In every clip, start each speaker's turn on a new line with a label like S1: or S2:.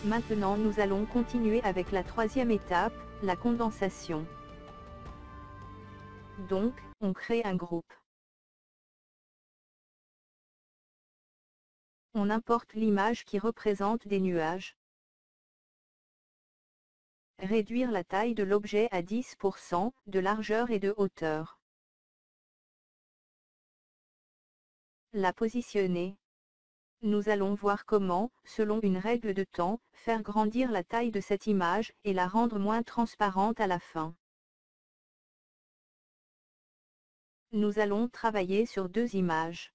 S1: Maintenant nous allons continuer avec la troisième étape, la condensation. Donc, on crée un groupe. On importe l'image qui représente des nuages. Réduire la taille de l'objet à 10% de largeur et de hauteur. La positionner. Nous allons voir comment, selon une règle de temps, faire grandir la taille de cette image et la rendre moins transparente à la fin. Nous allons travailler sur deux images.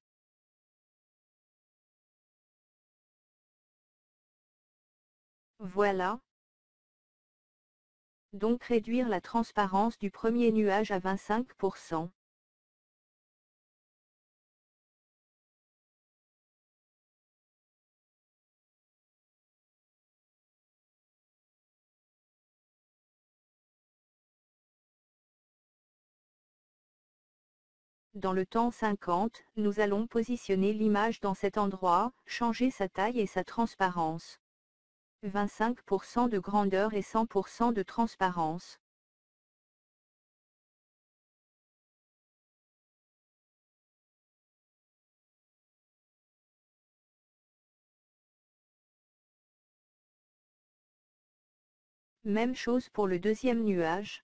S1: Voilà. Donc réduire la transparence du premier nuage à 25%. Dans le temps 50, nous allons positionner l'image dans cet endroit, changer sa taille et sa transparence. 25% de grandeur et 100% de transparence. Même chose pour le deuxième nuage.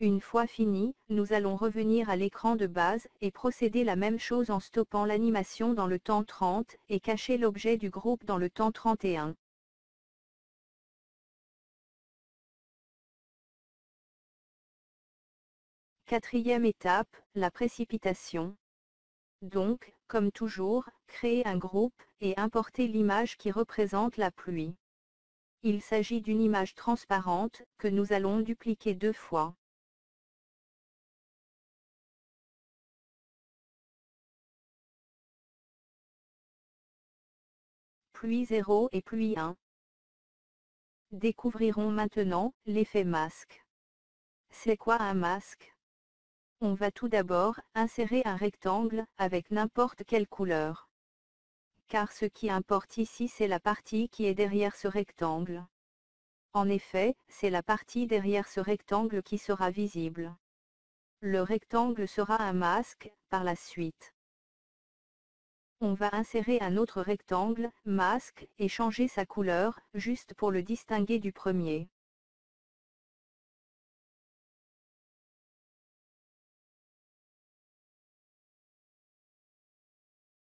S1: Une fois fini, nous allons revenir à l'écran de base et procéder la même chose en stoppant l'animation dans le temps 30 et cacher l'objet du groupe dans le temps 31. Quatrième étape, la précipitation. Donc, comme toujours, créer un groupe et importer l'image qui représente la pluie. Il s'agit d'une image transparente que nous allons dupliquer deux fois. Pluie 0 et pluie 1. Découvrirons maintenant l'effet masque. C'est quoi un masque? On va tout d'abord insérer un rectangle avec n'importe quelle couleur. Car ce qui importe ici c'est la partie qui est derrière ce rectangle. En effet, c'est la partie derrière ce rectangle qui sera visible. Le rectangle sera un masque, par la suite. On va insérer un autre rectangle, masque, et changer sa couleur, juste pour le distinguer du premier.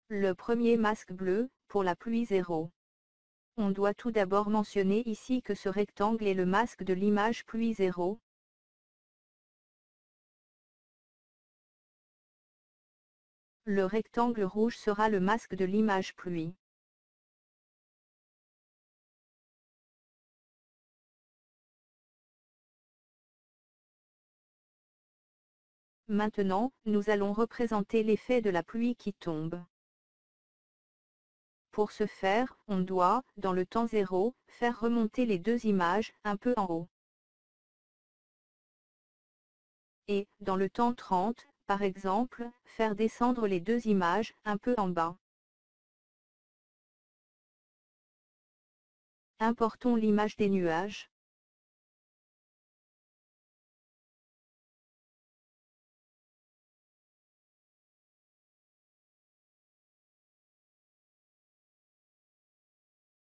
S1: Le premier masque bleu, pour la pluie 0. On doit tout d'abord mentionner ici que ce rectangle est le masque de l'image pluie 0. Le rectangle rouge sera le masque de l'image pluie. Maintenant, nous allons représenter l'effet de la pluie qui tombe. Pour ce faire, on doit, dans le temps 0, faire remonter les deux images un peu en haut. Et, dans le temps 30, par exemple, faire descendre les deux images un peu en bas. Importons l'image des nuages.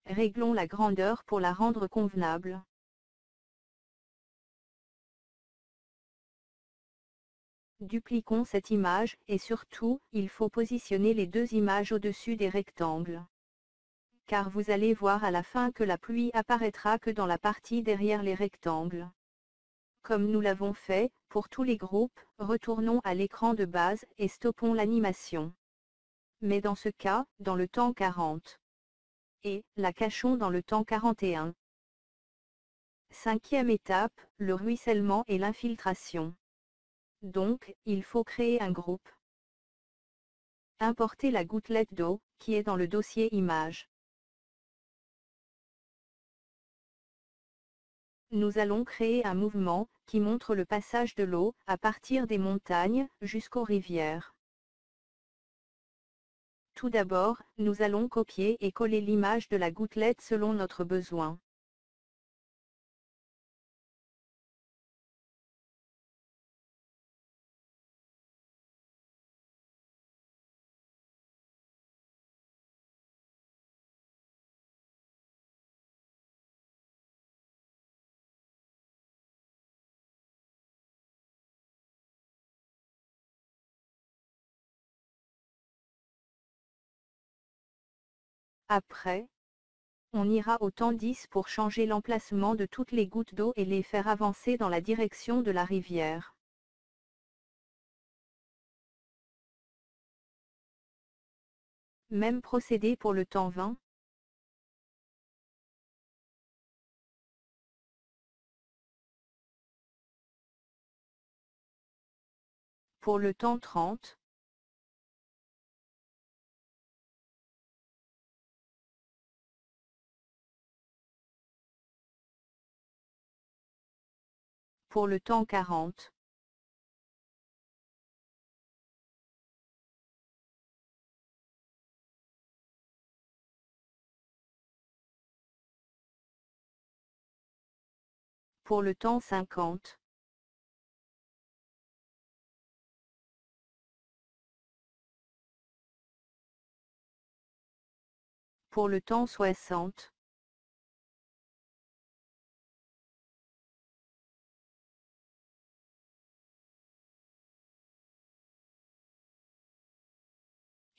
S1: Réglons la grandeur pour la rendre convenable. Dupliquons cette image, et surtout, il faut positionner les deux images au-dessus des rectangles. Car vous allez voir à la fin que la pluie apparaîtra que dans la partie derrière les rectangles. Comme nous l'avons fait, pour tous les groupes, retournons à l'écran de base et stoppons l'animation. Mais dans ce cas, dans le temps 40. Et, la cachons dans le temps 41. Cinquième étape, le ruissellement et l'infiltration. Donc, il faut créer un groupe. Importer la gouttelette d'eau, qui est dans le dossier images. Nous allons créer un mouvement, qui montre le passage de l'eau, à partir des montagnes, jusqu'aux rivières. Tout d'abord, nous allons copier et coller l'image de la gouttelette selon notre besoin. Après, on ira au temps 10 pour changer l'emplacement de toutes les gouttes d'eau et les faire avancer dans la direction de la rivière. Même procédé pour le temps 20. Pour le temps 30. Pour le temps 40. Pour le temps 50. Pour le temps 60.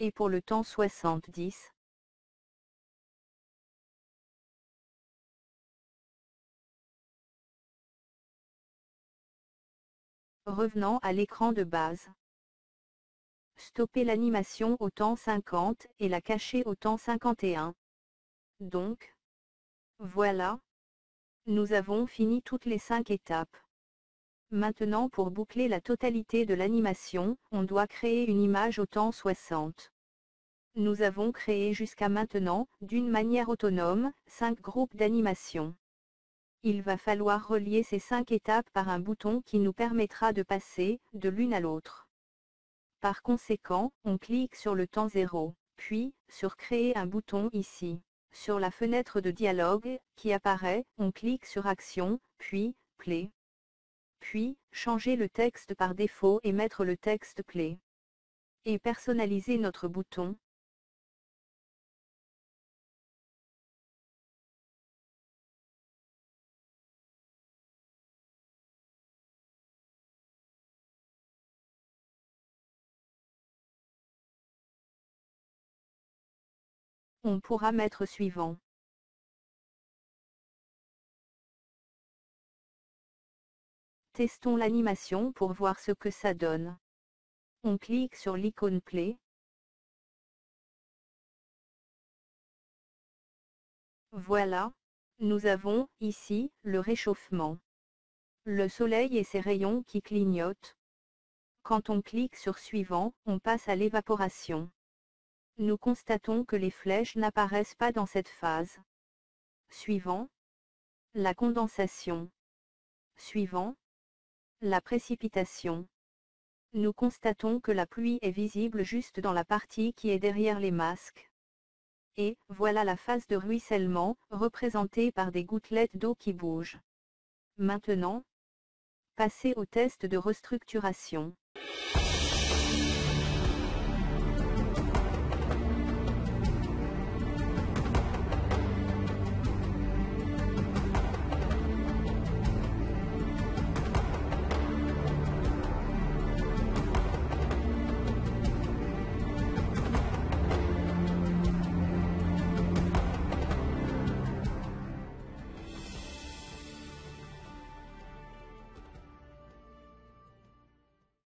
S1: Et pour le temps 70. Revenant à l'écran de base. Stopper l'animation au temps 50 et la cacher au temps 51. Donc, voilà. Nous avons fini toutes les 5 étapes. Maintenant pour boucler la totalité de l'animation, on doit créer une image au temps 60. Nous avons créé jusqu'à maintenant, d'une manière autonome, 5 groupes d'animation. Il va falloir relier ces 5 étapes par un bouton qui nous permettra de passer, de l'une à l'autre. Par conséquent, on clique sur le temps 0, puis, sur Créer un bouton ici. Sur la fenêtre de dialogue, qui apparaît, on clique sur Action, puis, Play. Puis, changer le texte par défaut et mettre le texte Play. Et personnaliser notre bouton. On pourra mettre suivant. Testons l'animation pour voir ce que ça donne. On clique sur l'icône Play. Voilà. Nous avons, ici, le réchauffement. Le soleil et ses rayons qui clignotent. Quand on clique sur Suivant, on passe à l'évaporation. Nous constatons que les flèches n'apparaissent pas dans cette phase. Suivant. La condensation. Suivant. La précipitation. Nous constatons que la pluie est visible juste dans la partie qui est derrière les masques. Et, voilà la phase de ruissellement, représentée par des gouttelettes d'eau qui bougent. Maintenant, passez au test de restructuration.